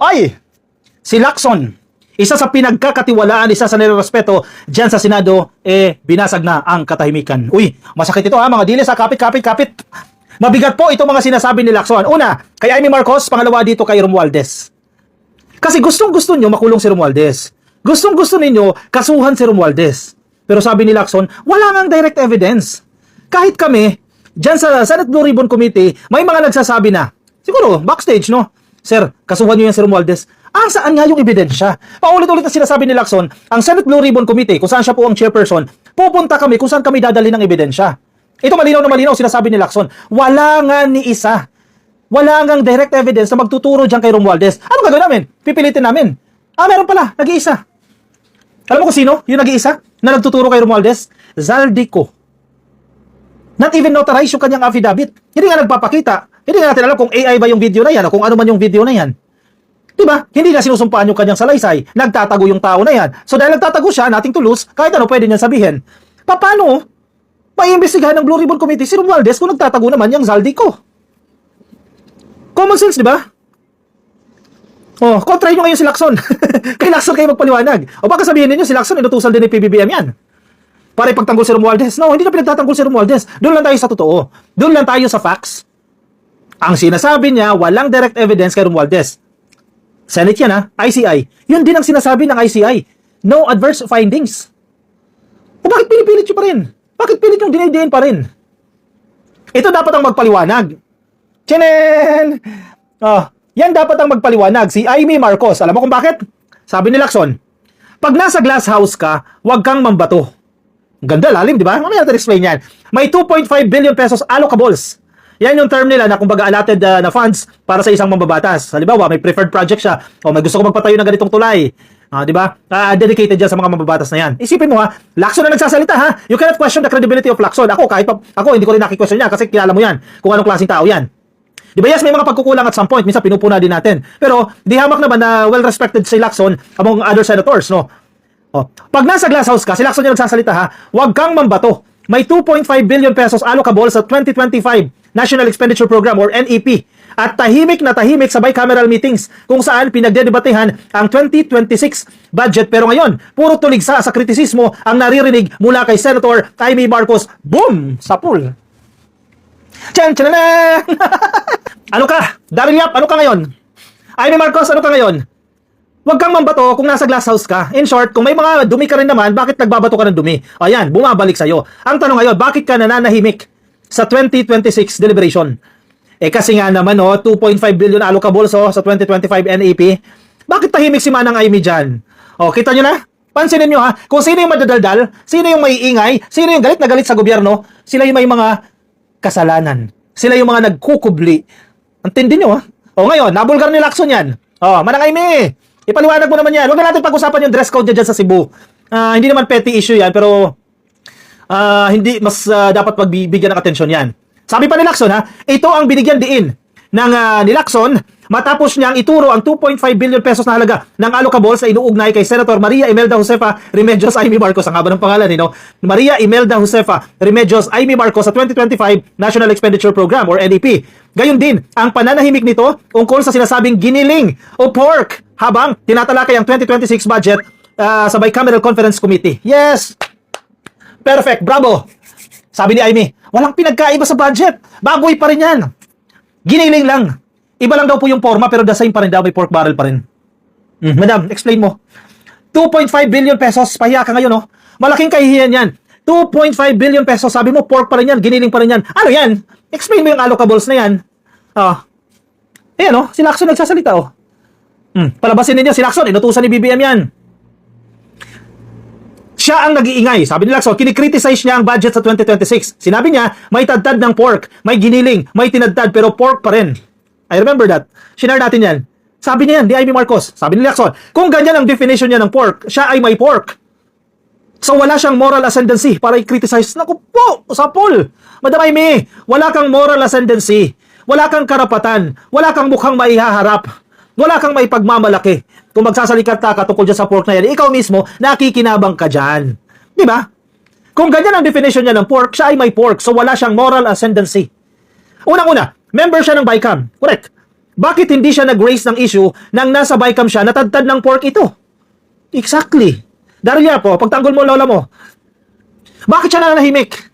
Ay, si Lacson, isa sa pinagkakatiwalaan, isa sa nirerespeto dyan sa Senado, binasag na ang katahimikan. Uy, masakit ito mga dilis kapit. Mabigat po itong mga sinasabi ni Lacson. Una, kay Amy Marcos, pangalawa dito kay Romualdez. Kasi gustong-gusto nyo makulong si Romualdez. Gustong-gusto ninyo kasuhan si Romualdez. Pero sabi ni Lacson, wala ngang direct evidence. Kahit kami, dyan sa Senate Blue Ribbon Committee, may mga nagsasabi na, siguro, backstage, no? Sir, kasuhan nyo yan si Romualdez. Saan nga yung ebidensya? Paulit-ulit na sinasabi ni Lacson, ang Senate Blue Ribbon Committee, kung saan siya po ang chairperson, pupunta kami kung saan kami dadali ng ebidensya. Ito malinaw na malinaw, sinasabi ni Lacson, wala nga ni isa. Wala ngang direct evidence na magtuturo dyan kay Romualdez. Ano gagawin namin? Pipilitin namin. Meron pala, nag-iisa. Alam mo kung sino yung nag-iisa na nagtuturo kay Romualdez? Zaldico. Not even notarized yung kanyang affidavit. Hindi nga nagpapakita. Hindi nga natin alam kung AI ba yung video na yan o kung ano man yung video na yan. Diba? Hindi nga sinusumpaan yung kanyang salaysay. Nagtatago yung tao na yan. So dahil nagtatago siya, nothing to lose, kahit ano pwede niyan sabihin. Paano maiimbestigahan ng Blue Ribbon Committee si Romualdez kung nagtatago naman yung Zaldico? Common sense, di ba? Kontrahin nyo ngayon si Lacson. Kay Lacson kayo magpaliwanag. O baka sabihin ninyo si Lacson inutusan din ni PBBM yan. Para ipagtanggol si Romualdez. No, hindi na pinagtatanggol si Romualdez. Doon lang tayo sa totoo. Doon lang tayo sa facts. Ang sinasabi niya, walang direct evidence kay Romualdez. Senate yan ICI. Yun din ang sinasabi ng ICI. No adverse findings. O bakit pinipilit nyo pa rin? Bakit pilit yung dinidiin pa rin? Ito dapat ang magpaliwanag. Chinen! Yan dapat ang magpaliwanag. Si Amy Marcos. Alam mo kung bakit? Sabi ni Lacson, pag nasa glass house ka, huwag kang mambato. Ganda, lalim, di ba? Mamaya natin explain yan. May 2.5 billion pesos allocables. Yan yung term nila na kumbaga allotted na funds para sa isang mambabatas. Halimbawa, may preferred project siya. O may gusto ko magpatayo ng ganitong tulay. Di ba? Dedicated dyan sa mga mambabatas na yan. Isipin mo Lacson na nagsasalita You cannot question the credibility of Lacson. Ako, hindi ko rin nakikwesto niya kasi kilala mo yan. Kung anong klaseng tao yan. Di ba? Yes, may mga pagkukulang at some point. Minsan pinupuna din natin. Pero di hamak naman na well-respected si Lacson among other senators, no? Pag nasa glass house ka, si Lacson yung nagsasalita huwag kang mambato. May 2.5 billion pesos allocable sa 2025 National Expenditure Program or NEP. At tahimik na tahimik sa bicameral meetings kung saan pinagdedebatehan ang 2026 budget. Pero ngayon, puro tuligsa sa kritisismo ang naririnig mula kay Senator Amy Marcos. Boom! Sa pool. Tchan-tchanan! Ano ka? Daryl Yap, ano ka ngayon? Amy Marcos, ano ka ngayon? Huwag kang mambato kung nasa glass house ka. In short, kung may mga dumi ka rin naman, bakit nagbabato ka ng dumi? Ayan, bumabalik sa'yo. Ang tanong ngayon, bakit ka nananahimik sa 2026 deliberation? Kasi nga naman 2.5 billion allocable sa 2025 NEP. Bakit tahimik si Manang Amy dyan? Kita nyo na? Pansinin nyo kung sino yung madadaldal, sino yung maiingay, sino yung galit na galit sa gobyerno, sila yung may mga kasalanan. Sila yung mga nagkukubli. Antindi nyo ngayon, nabulgar ni Lacson yan. Manang Amy, ipaliwanag mo naman yan. Huwag na natin pag-usapan yung dress code dyan sa Cebu. Hindi naman petty issue yan, pero hindi mas dapat pagbibigyan ng atensyon yan. Sabi pa ni Lacson ito ang binigyan diin ng ni Lacson matapos niyang ituro ang 2.5 billion pesos na halaga ng allocable sa inuugnay kay Senator Maria Imelda Josefa Remedios Amy Marcos. Ang haba ng pangalan Maria Imelda Josefa Remedios Amy Marcos sa 2025 National Expenditure Program or NEP. Gayon din ang pananahimik nito ungkol sa sinasabing giniling o pork habang tinatalakay ang 2026 budget sa Bicameral Conference Committee. Yes! Perfect! Bravo! Sabi ni Amy, walang pinagkaiba sa budget. Bagoy pa rin yan. Giniling lang. Iba lang daw po yung forma pero the same pa rin daw. May pork barrel pa rin. Madam, explain mo. 2.5 billion pesos. Pahiya ka ngayon Malaking kahihiyan yan. 2.5 billion pesos. Sabi mo, pork pa rin yan. Giniling pa rin yan. Ano yan? Explain mo yung allocables na yan. Ayan si Lacson nagsasalita Palabasin ninyo si Lacson. Inutusan ni BBM yan. Siya ang nag-iingay. Sabi ni Lacson, kinikriticize niya ang budget sa 2026. Sinabi niya, may tadtad ng pork, may giniling, may tinadtad, pero pork pa rin. I remember that. Shinare natin yan. Sabi niya yan, di Amy Marcos. Sabi ni Lacson, kung ganyan ang definition niya ng pork, siya ay may pork. So wala siyang moral ascendancy para i-criticize. Naku po, sapol. Madam Amy, wala kang moral ascendancy. Wala kang karapatan. Wala kang mukhang maihaharap. Wala kang maipagmamalaki. Kung magsasalita ka tungkol dyan sa pork na yan, ikaw mismo, nakikinabang ka dyan. Di ba? Kung ganyan ang definition niya ng pork, siya ay may pork. So wala siyang moral ascendancy. Unang-una, member siya ng BICAM. Correct. Bakit hindi siya nag-raise ng issue nang nasa bycam siya, natadtad ng pork ito? Exactly. Daryl Yap, pagtanggol mo lola mo. Bakit siya nananahimik?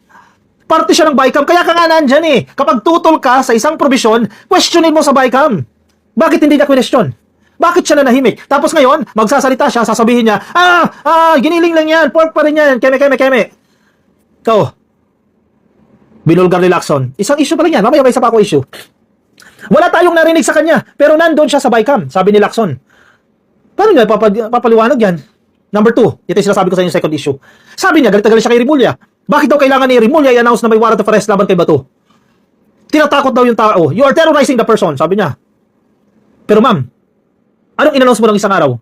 Parte siya ng bycam, kaya ka nga nandyan eh. Kapag tutol ka sa isang probisyon, questionin mo sa bycam. Bakit hindi niya question? Bakit siya nanahimik? Tapos ngayon, magsasalita siya, sasabihin niya, giniling lang yan, pork pa rin yan, keme. Ikaw, binulgar ni Lacson. Isang issue pa lang yan, mamaya may isa pa ako issue. Wala tayong narinig sa kanya, pero nandun siya sa bycam, sabi ni Lacson. Paano niya papaliwanag yan? Number 2, ito yung sinasabi ko sa inyo second issue. Sabi niya, galit na galit siya kay Rimulya. Bakit daw kailangan ni Rimulya i-announce na may warrant of arrest laban kay Bato? Tinatakot daw yung tao. You are terrorizing the person, sabi niya. Pero ma'am, anong in-announce mo ng isang araw?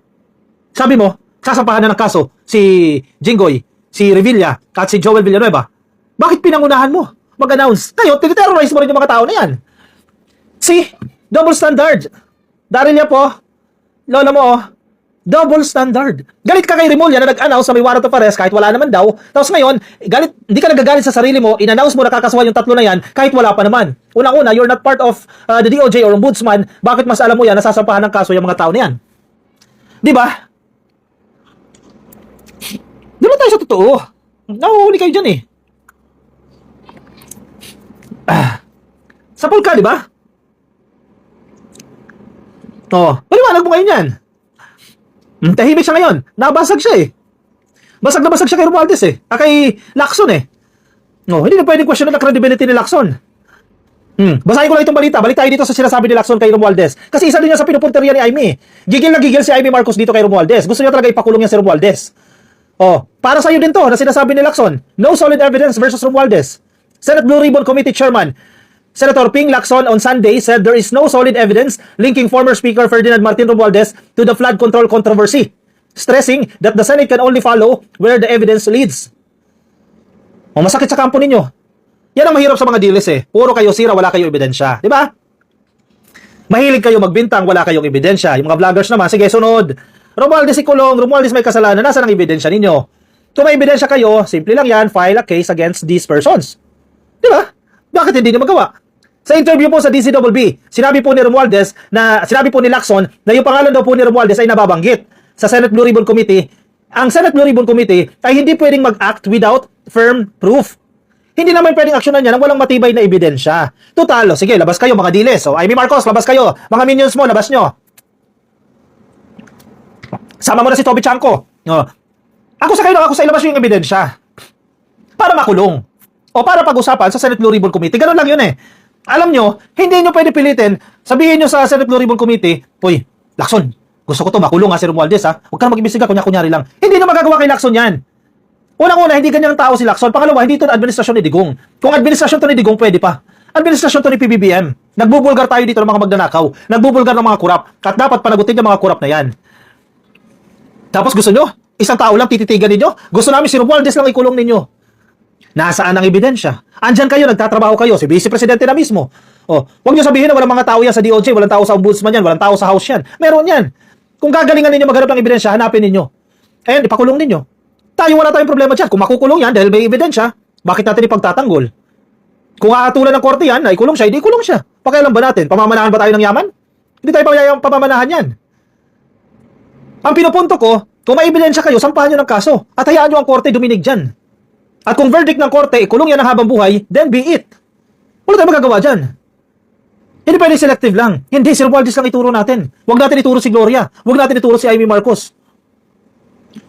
Sabi mo, sasampahan na ng kaso si Jinggoy, si Revilla, at si Joel Villanueva. Bakit pinangunahan mo mag-announce? Ngayon, tiniterrorize mo rin yung mga tao na yan. See? Double standard. Daryl Yap lola mo double standard. Galit ka kay Rimulya na nag-announce na may warrant of arrest kahit wala naman daw. Tapos ngayon, hindi ka nagagalit sa sarili mo, in-announce mo na kakasuhan yung tatlo na yan kahit wala pa naman. Unang-una, you're not part of the DOJ or Ombudsman. Bakit mas alam mo yan, nasasampahan ng kaso yung mga tao na yan? Di ba? Di ba tayo sa totoo? Nahuhuli kayo dyan eh. Sa Pulka, di ba? Paliwanag mo ngayon yan. Tahimik siya ngayon. Nabasag siya eh. Basag na basag siya kay Romualdez eh. Kay Lacson eh. Hindi na pwedeng question na credibility ni Lacson. Basahin ko lang itong balita. Balik tayo dito sa sinasabi ni Lacson kay Romualdez. Kasi isa din niya sa pinupunteriya ni Aimee. Gigil na gigil si Aimee Marcos dito kay Romualdez. Gusto niya talaga ipakulong niya si Romualdez. Para sa'yo din to na sinasabi ni Lacson. No solid evidence versus Romualdez. Senate Blue Ribbon Committee Chairman Senator Ping Lacson on Sunday said there is no solid evidence linking former Speaker Ferdinand Martin Romualdez to the flood control controversy, stressing that the Senate can only follow where the evidence leads. Masakit sa kampo ninyo. Yan ang mahirap sa mga deals eh. Puro kayo sira, wala kayong ebidensya. Di ba? Mahilig kayo magbintang, wala kayong ebidensya. Yung mga vloggers naman, sige sunod. Romualdez ikulong, Romualdez may kasalanan, nasaan ang ebidensya ninyo? Kung may ebidensya kayo, simple lang yan, file a case against these persons. Di ba? Bakit hindi nyo magawa? Sa interview po sa DCWB, sinabi po ni Lacson na yung pangalan daw po ni Romualdez ay nababanggit sa Senate Blue Ribbon Committee. Ang Senate Blue Ribbon Committee ay hindi pwedeng mag-act without firm proof. Hindi naman pwedeng aksyonan niya nang walang matibay na ebidensya. Total, sige, labas kayo mga diles. Aimee Marcos, labas kayo. Mga minions mo, labas nyo. Sama mo na si Toby Chanco. Ako sa kayo, ako sa ilabas yung ebidensya. Para makulong. O para pag-usapan sa Senate Blue Ribbon Committee. Ganun lang yun eh. Alam nyo, hindi nyo pwede pilitin. Sabihin nyo sa Senate Blue Ribbon Committee, Uy, Lacson, gusto ko to makulong si Romualdez Huwag kang mag-imbestiga, kunya-kunyari lang. Hindi nyo magagawa kay Lacson yan. Unang-una, hindi ganyan ang tao si Lacson. Pangalawa, hindi ito administrasyon ni Digong. Kung administrasyon to ni Digong, pwede pa. Administrasyon to ni PBBM. Nagbubulgar tayo dito ng mga magnanakaw. Nagbubulgar ng mga kurap. At dapat panagutin yung mga kurap na yan. Tapos gusto nyo, isang tao lang tititigan ninyo? Gusto namin si Romualdez lang ikulong ninyo. Nasaan ang ebidensya? Andyan kayo, nagtatrabaho kayo, si Vice Presidente na mismo. Huwag nyo sabihin na walang mga tao yan sa DOJ, walang tao sa Ombudsman yan, walang tao sa House yan. Meron yan. Kung gagalingan ninyo maghanap ng ebidensya, hanapin ninyo. Ayan, ipakulong ninyo. Tayo wala tayong problema dyan. Kung makukulong yan dahil may ebidensya, bakit natin ipagtatanggol? Kung aatulan ng korte yan, na ikulong siya, hindi ikulong siya. Pakialam ba natin? Pamamanahan ba tayo ng yaman? Hindi tayo pamamanahan yan. Ang pinupunto ko, kung may ebidensya kayo, sampahan nyo ng kaso at hayaan nyo ang korte duminig dyan. At kung verdict ng korte, ikulong yan ng habang buhay, then be it. Wala tayong magagawa dyan. Hindi pwede selective lang. Hindi, si Romualdez lang ituro natin. Huwag natin ituro si Gloria. Huwag natin ituro si Aimee Marcos.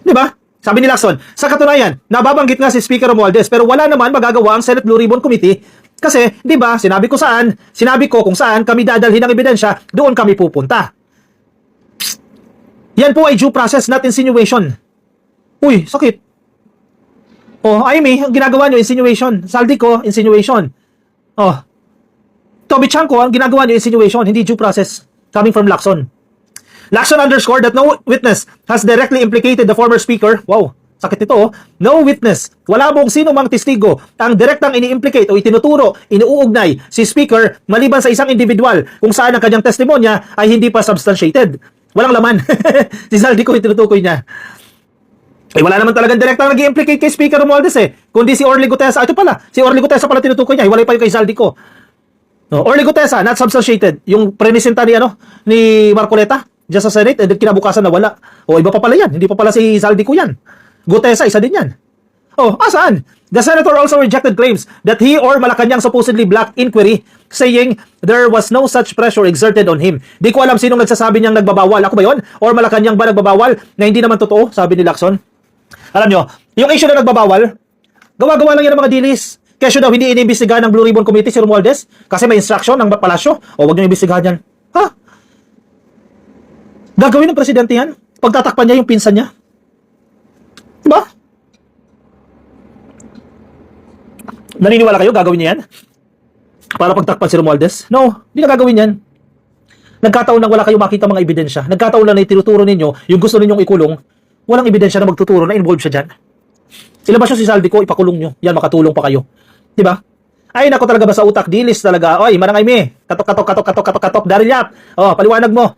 Di ba? Sabi ni Lacson, sa katunayan, nababanggit nga si Speaker Romualdez pero wala naman magagawa ang Senate Blue Ribbon Committee kasi, di ba, sinabi ko kung saan kami dadalhin ng ebidensya, doon kami pupunta. Yan po ay due process, not insinuation. Uy, sakit. Aimee, ang ginagawa nyo, insinuation. Saldico, insinuation. Toby Chanco, ang ginagawa nyo, insinuation, hindi due process. Coming from Lacson. Lacson underscored that no witness has directly implicated the former speaker. Wow, sakit ito. No witness. Wala mong sino mang testigo ang direktang ini-implicate o itinuturo, inuugnay si speaker maliban sa isang individual kung saan ang kanyang testimonya ay hindi pa substantiated. Walang laman. Si Saldico, itinutukoy niya. Wala naman talagang direktang nag-i-implicate kay Speaker Romualdez kundi si Orly Gutesa. Ito pala, si Orly Gutesa pala tinutukoy niya. Hiwalay pa yung kay Saldico. No, Orly Gutesa, not substantiated. Yung prenisenta ni Marcoleta diyan sa Senate, and then kinabukasan na wala. O iba pa pala yan, hindi pa pala si Saldico yan. Gutesa, isa din yan. Oh, asaan? The senator also rejected claims that he or Malacanang supposedly blocked inquiry, saying there was no such pressure exerted on him. Di ko alam sinong nagsasabi niyang nagbabawal. Ako ba yon? Or Malacanang ba nagbabawal na hindi naman totoo, sabi ni Lacson? Alam nyo, yung issue na nagbabawal, gawa-gawa lang yan ng mga dilis. Kesyo daw, hindi iniimbestigahan ng Blue Ribbon Committee si Romualdez kasi may instruction ng palasyo. O wag nyo imbestigahan yan. Ha? Gagawin ng presidente yan? Pagtatakpan niya yung pinsan niya? Diba? Naniniwala kayo gagawin niya yan? Para pagtakpan si Romualdez? No, hindi na gagawin yan. Nagkataon lang wala kayong makita mga ebidensya. Nagkataon lang na itinuturo ninyo, yung gusto ninyong ikulong, walang ebidensya na magtuturo na involved siya dyan. Ilabas nyo si Saldico, ipakulong nyo. Yan, makatulong pa kayo. Diba? Ay, nako talaga ba sa utak? Dilis talaga. Oy, manangay me. Katok. Daryl Yap. Oh, paliwanag mo.